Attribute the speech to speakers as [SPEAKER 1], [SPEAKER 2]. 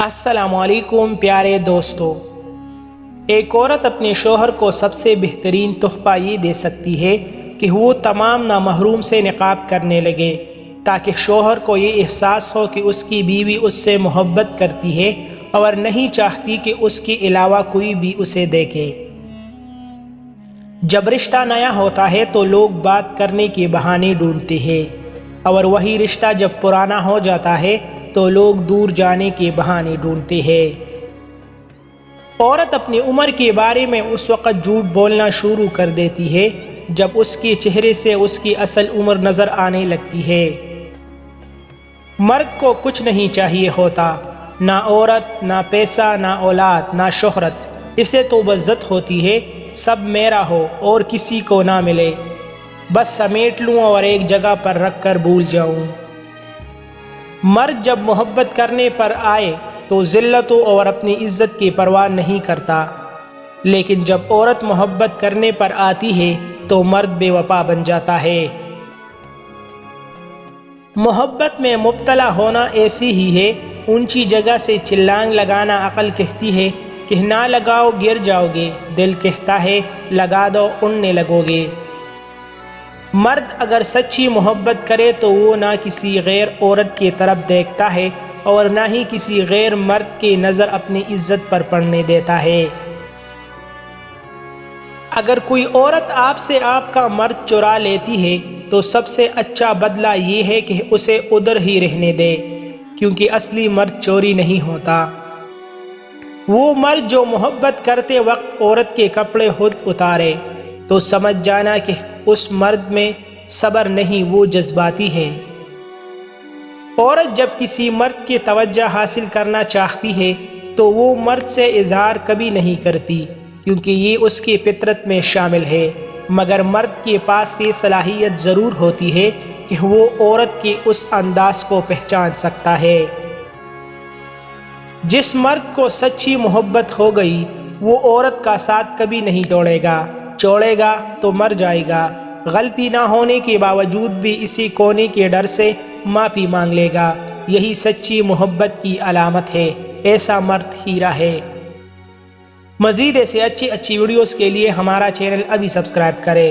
[SPEAKER 1] السلام علیکم پیارے دوستو، ایک عورت اپنے شوہر کو سب سے بہترین تحفہ یہ دے سکتی ہے کہ وہ تمام نامحروم سے نقاب کرنے لگے، تاکہ شوہر کو یہ احساس ہو کہ اس کی بیوی اس سے محبت کرتی ہے اور نہیں چاہتی کہ اس کے علاوہ کوئی بھی اسے دیکھے۔ جب رشتہ نیا ہوتا ہے تو لوگ بات کرنے کے بہانے ڈھونڈتے ہیں، اور وہی رشتہ جب پرانا ہو جاتا ہے تو لوگ دور جانے کے بہانے ڈھونڈتے ہیں۔ عورت اپنی عمر کے بارے میں اس وقت جھوٹ بولنا شروع کر دیتی ہے جب اس کے چہرے سے اس کی اصل عمر نظر آنے لگتی ہے۔ مرد کو کچھ نہیں چاہیے ہوتا، نہ عورت، نہ پیسہ، نہ اولاد، نہ شہرت، اسے تو بس ہوتی ہے سب میرا ہو اور کسی کو نہ ملے، بس سمیٹ لوں اور ایک جگہ پر رکھ کر بھول جاؤں۔ مرد جب محبت کرنے پر آئے تو ذلتوں اور اپنی عزت کی پرواہ نہیں کرتا، لیکن جب عورت محبت کرنے پر آتی ہے تو مرد بے وفا بن جاتا ہے۔ محبت میں مبتلا ہونا ایسی ہی ہے، اونچی جگہ سے چھلانگ لگانا عقل کہتی ہے کہ نہ لگاؤ گر جاؤ گے، دل کہتا ہے لگا دو اڑنے لگو گے۔ مرد اگر سچی محبت کرے تو وہ نہ کسی غیر عورت کی طرف دیکھتا ہے اور نہ ہی کسی غیر مرد کی نظر اپنی عزت پر پڑنے دیتا ہے۔ اگر کوئی عورت آپ سے آپ کا مرد چرا لیتی ہے تو سب سے اچھا بدلہ یہ ہے کہ اسے ادھر ہی رہنے دے، کیونکہ اصلی مرد چوری نہیں ہوتا۔ وہ مرد جو محبت کرتے وقت عورت کے کپڑے خود اتارے تو سمجھ جانا کہ اس مرد میں صبر نہیں، وہ جذباتی ہے۔ عورت جب کسی مرد کی توجہ حاصل کرنا چاہتی ہے تو وہ مرد سے اظہار کبھی نہیں کرتی، کیونکہ یہ اس کی فطرت میں شامل ہے، مگر مرد کے پاس یہ صلاحیت ضرور ہوتی ہے کہ وہ عورت کے اس انداز کو پہچان سکتا ہے۔ جس مرد کو سچی محبت ہو گئی وہ عورت کا ساتھ کبھی نہیں چھوڑے گا تو مر جائے گا، غلطی نہ ہونے کے باوجود بھی اسی کونے کے ڈر سے معافی مانگ لے گا۔ یہی سچی محبت کی علامت ہے، ایسا مرد ہیرا ہے۔ مزید ایسے اچھی ویڈیوز کے لیے ہمارا چینل ابھی سبسکرائب کریں۔